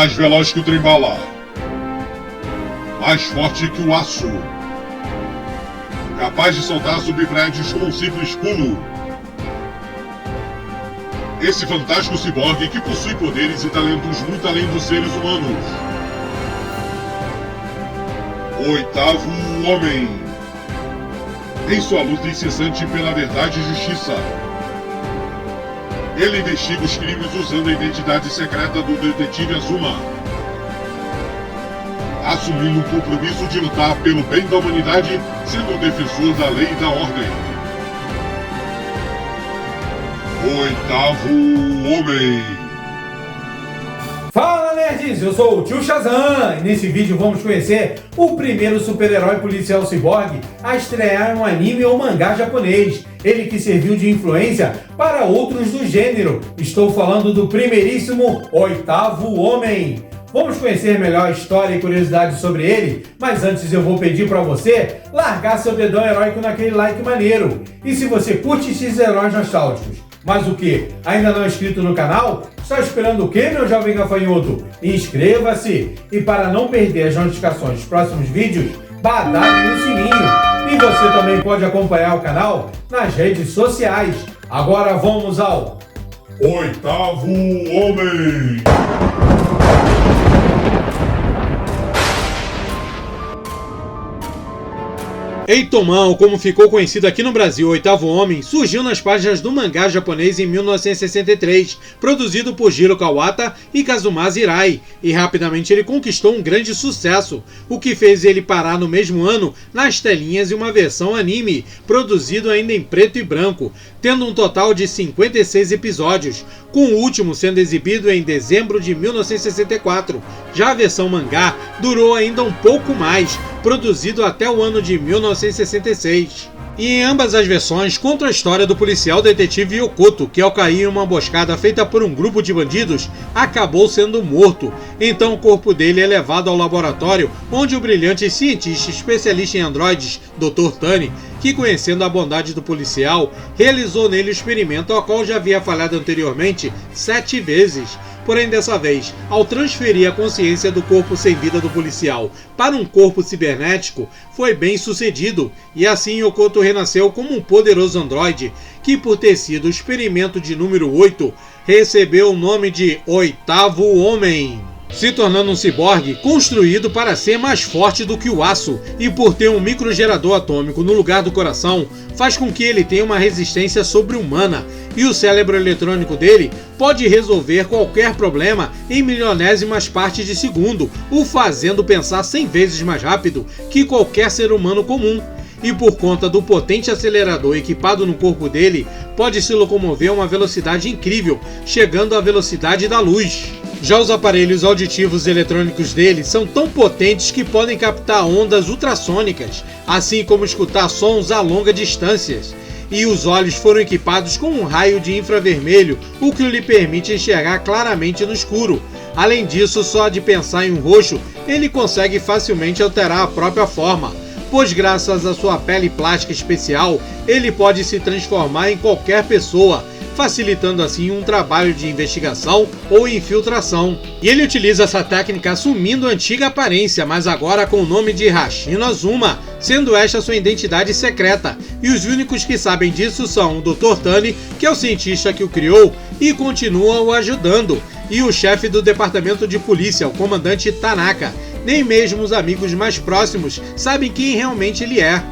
Mais veloz que o trem-bala. Mais forte que o aço. Capaz de saltar sobre prédios com um simples pulo. Esse fantástico ciborgue que possui poderes e talentos muito além dos seres humanos. O oitavo homem. Em sua luta incessante pela verdade e justiça. Ele investiga os crimes usando a identidade secreta do detetive Azuma, assumindo um compromisso de lutar pelo bem da humanidade, sendo o defensor da lei e da ordem. O oitavo homem. Fala, nerds! Eu sou o Tio Shazam e nesse vídeo vamos conhecer o primeiro super-herói policial ciborgue a estrear um anime ou mangá japonês. Ele que serviu de influência para outros do gênero. Estou falando do primeiríssimo Oitavo Homem. Vamos conhecer melhor a história e curiosidades sobre ele, mas antes eu vou pedir para você largar seu dedão heróico naquele like maneiro. E se você curte esses heróis nostálgicos, mas o que? Ainda não é inscrito no canal? Está esperando o que, meu jovem gafanhoto? Inscreva-se! E para não perder as notificações dos próximos vídeos, badale no sininho. E você também pode acompanhar o canal nas redes sociais. Agora vamos ao Oitavo Homem. Eitomão, ou como ficou conhecido aqui no Brasil, o Oitavo Homem, surgiu nas páginas do mangá japonês em 1963, produzido por Jiro Kawata e Kazumasa Hirai, e rapidamente ele conquistou um grande sucesso, o que fez ele parar no mesmo ano nas telinhas e uma versão anime, produzido ainda em preto e branco, tendo um total de 56 episódios, com o último sendo exibido em dezembro de 1964. Já a versão mangá durou ainda um pouco mais, produzido até o ano de 1966. E em ambas as versões conta a história do policial detetive Yokoto, que ao cair em uma emboscada feita por um grupo de bandidos, acabou sendo morto. Então o corpo dele é levado ao laboratório, onde o brilhante cientista especialista em androides, Dr. Tani, que conhecendo a bondade do policial, realizou nele o experimento ao qual já havia falhado anteriormente 7 vezes. Porém, dessa vez, ao transferir a consciência do corpo sem vida do policial para um corpo cibernético, foi bem sucedido, e assim Yokoto renasceu como um poderoso androide, que por ter sido o experimento de número 8, recebeu o nome de Oitavo Homem, se tornando um ciborgue construído para ser mais forte do que o aço, e por ter um microgerador atômico no lugar do coração, faz com que ele tenha uma resistência sobre-humana, e o cérebro eletrônico dele pode resolver qualquer problema em milionésimas partes de segundo, o fazendo pensar 100 vezes mais rápido que qualquer ser humano comum. E por conta do potente acelerador equipado no corpo dele, pode se locomover a uma velocidade incrível, chegando à velocidade da luz. Já os aparelhos auditivos eletrônicos dele são tão potentes que podem captar ondas ultrassônicas, assim como escutar sons a longas distâncias. E os olhos foram equipados com um raio de infravermelho, o que lhe permite enxergar claramente no escuro. Além disso, só de pensar em um roxo, ele consegue facilmente alterar a própria forma, pois graças à sua pele plástica especial, ele pode se transformar em qualquer pessoa, facilitando assim um trabalho de investigação ou infiltração. E ele utiliza essa técnica assumindo a antiga aparência, mas agora com o nome de Hashino Azuma, sendo esta sua identidade secreta, e os únicos que sabem disso são o Dr. Tani, que é o cientista que o criou e continua o ajudando, e o chefe do departamento de polícia, o comandante Tanaka. Nem mesmo os amigos mais próximos sabem quem realmente ele é.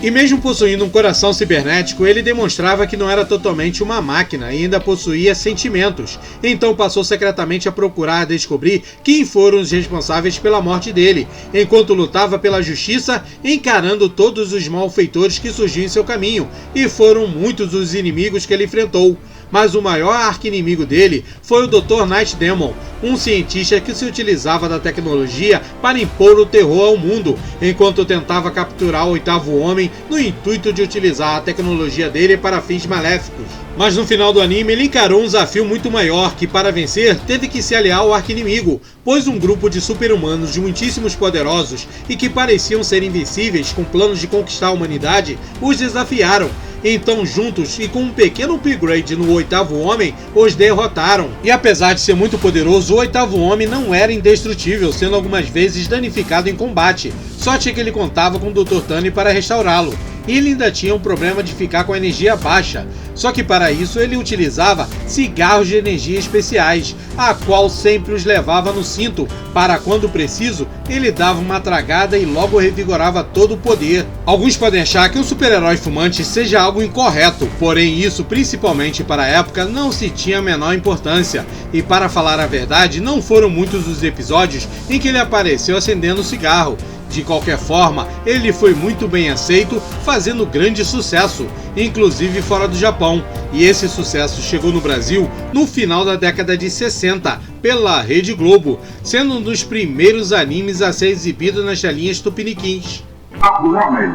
E mesmo possuindo um coração cibernético, ele demonstrava que não era totalmente uma máquina e ainda possuía sentimentos. Então passou secretamente a procurar descobrir quem foram os responsáveis pela morte dele, enquanto lutava pela justiça, encarando todos os malfeitores que surgiam em seu caminho, e foram muitos os inimigos que ele enfrentou. Mas o maior arqui-inimigo dele foi o Dr. Night Demon, um cientista que se utilizava da tecnologia para impor o terror ao mundo, enquanto tentava capturar o Oitavo Homem no intuito de utilizar a tecnologia dele para fins maléficos. Mas no final do anime ele encarou um desafio muito maior, que para vencer teve que se aliar ao arqui-inimigo, pois um grupo de super-humanos muitíssimos poderosos e que pareciam ser invencíveis com planos de conquistar a humanidade os desafiaram. Então, juntos e com um pequeno upgrade no Oitavo Homem, os derrotaram. E apesar de ser muito poderoso, o Oitavo Homem não era indestrutível, sendo algumas vezes danificado em combate. Sorte que ele contava com o Dr. Tani para restaurá-lo. E ele ainda tinha um problema de ficar com a energia baixa, só que para isso ele utilizava cigarros de energia especiais, a qual sempre os levava no cinto, para quando preciso, ele dava uma tragada e logo revigorava todo o poder. Alguns podem achar que um super-herói fumante seja algo incorreto, porém isso, principalmente para a época, não se tinha a menor importância, e para falar a verdade, não foram muitos os episódios em que ele apareceu acendendo cigarro. De qualquer forma, ele foi muito bem aceito, fazendo grande sucesso, inclusive fora do Japão, e esse sucesso chegou no Brasil no final da década de 60, pela Rede Globo, sendo um dos primeiros animes a ser exibido nas telinhas tupiniquins. Oitavo Homem,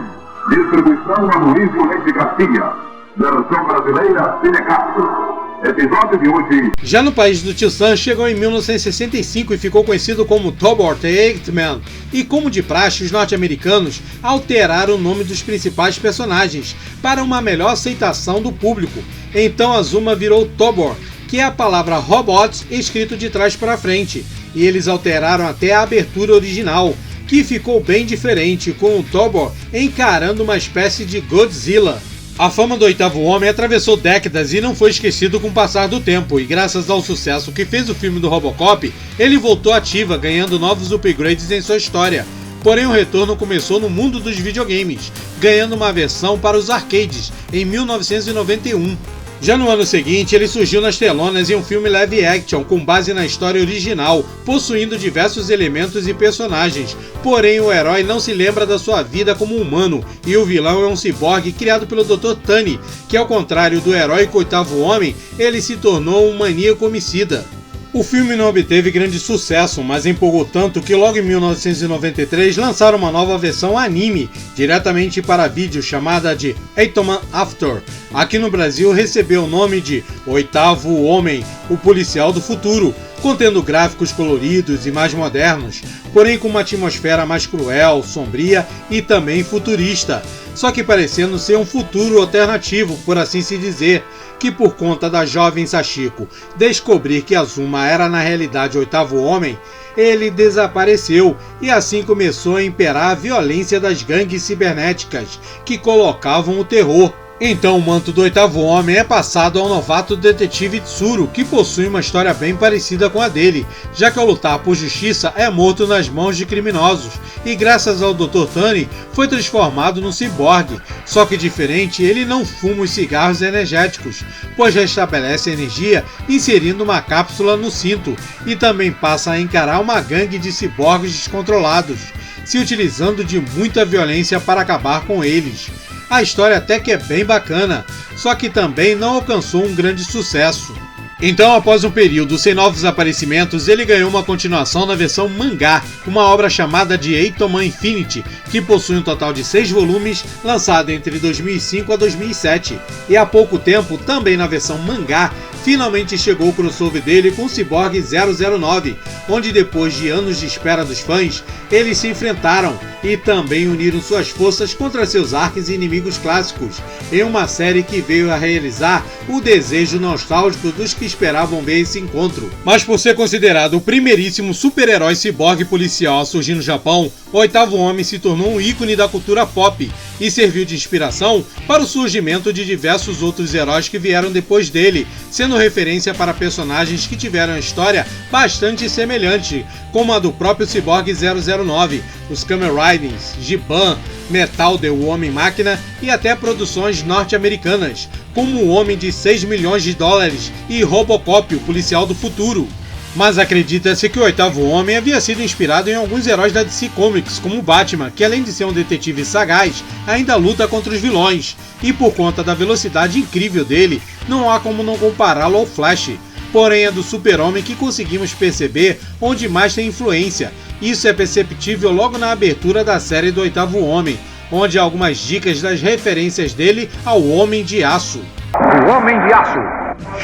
distribuição Aloysio Leite Garcia, versão brasileira Cinecastro. Episódio de hoje. Já no país do Tio Sam, chegou em 1965 e ficou conhecido como Tobor the Eighth Man. E como de praxe, os norte-americanos alteraram o nome dos principais personagens para uma melhor aceitação do público. Então Azuma virou Tobor, que é a palavra robots escrito de trás para frente. E eles alteraram até a abertura original, que ficou bem diferente, com o Tobor encarando uma espécie de Godzilla. A fama do Oitavo Homem atravessou décadas e não foi esquecido com o passar do tempo, e graças ao sucesso que fez o filme do Robocop, ele voltou ativa, ganhando novos upgrades em sua história. Porém, o retorno começou no mundo dos videogames, ganhando uma versão para os arcades, em 1991. Já no ano seguinte, ele surgiu nas telonas em um filme live action com base na história original, possuindo diversos elementos e personagens. Porém, o herói não se lembra da sua vida como humano, e o vilão é um ciborgue criado pelo Dr. Tani, que ao contrário do heróico Oitavo Homem, ele se tornou um maníaco homicida. O filme não obteve grande sucesso, mas empolgou tanto que logo em 1993 lançaram uma nova versão anime, diretamente para vídeo, chamada de Eitoman After. Aqui no Brasil recebeu o nome de Oitavo Homem, o Policial do Futuro, contendo gráficos coloridos e mais modernos, porém com uma atmosfera mais cruel, sombria e também futurista, só que parecendo ser um futuro alternativo, por assim se dizer, que por conta da jovem Sachiko descobrir que Azuma era na realidade o Oitavo Homem, ele desapareceu e assim começou a imperar a violência das gangues cibernéticas que colocavam o terror. Então o manto do Oitavo Homem é passado ao novato detetive Tsuru, que possui uma história bem parecida com a dele, já que ao lutar por justiça é morto nas mãos de criminosos, e graças ao Dr. Tani foi transformado num ciborgue, só que diferente, ele não fuma os cigarros energéticos, pois restabelece a energia inserindo uma cápsula no cinto, e também passa a encarar uma gangue de ciborgues descontrolados, se utilizando de muita violência para acabar com eles. A história até que é bem bacana, só que também não alcançou um grande sucesso. Então, após um período sem novos aparecimentos, ele ganhou uma continuação na versão mangá, uma obra chamada de Eitoman Infinity, que possui um total de 6 volumes, lançada entre 2005 a 2007. E há pouco tempo, também na versão mangá, finalmente chegou o crossover dele com o Cyborg 009, onde depois de anos de espera dos fãs, eles se enfrentaram e também uniram suas forças contra seus arques e inimigos clássicos, em uma série que veio a realizar o desejo nostálgico dos que esperavam ver esse encontro. Mas por ser considerado o primeiríssimo super-herói ciborgue policial a surgir no Japão, o Oitavo Homem se tornou um ícone da cultura pop e serviu de inspiração para o surgimento de diversos outros heróis que vieram depois dele, sendo referência para personagens que tiveram uma história bastante semelhante, como a do próprio Cyborg 009, os Kamen Riders, Giban, Metalder, o Homem-Máquina e até produções norte-americanas, como O Homem de 6 milhões de dólares e Robocop, o Policial do Futuro. Mas acredita-se que o Oitavo Homem havia sido inspirado em alguns heróis da DC Comics, como Batman, que além de ser um detetive sagaz, ainda luta contra os vilões, e por conta da velocidade incrível dele, não há como não compará-lo ao Flash. Porém é do Super-Homem que conseguimos perceber onde mais tem influência. Isso é perceptível logo na abertura da série do Oitavo Homem, onde há algumas dicas das referências dele ao Homem de Aço. O Homem de Aço,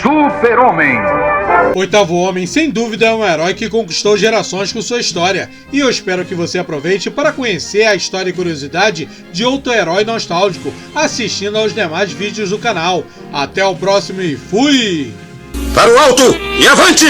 Super-Homem. Oitavo Homem, sem dúvida, é um herói que conquistou gerações com sua história. E eu espero que você aproveite para conhecer a história e curiosidade de outro herói nostálgico, assistindo aos demais vídeos do canal. Até o próximo e fui! Para o alto e avante!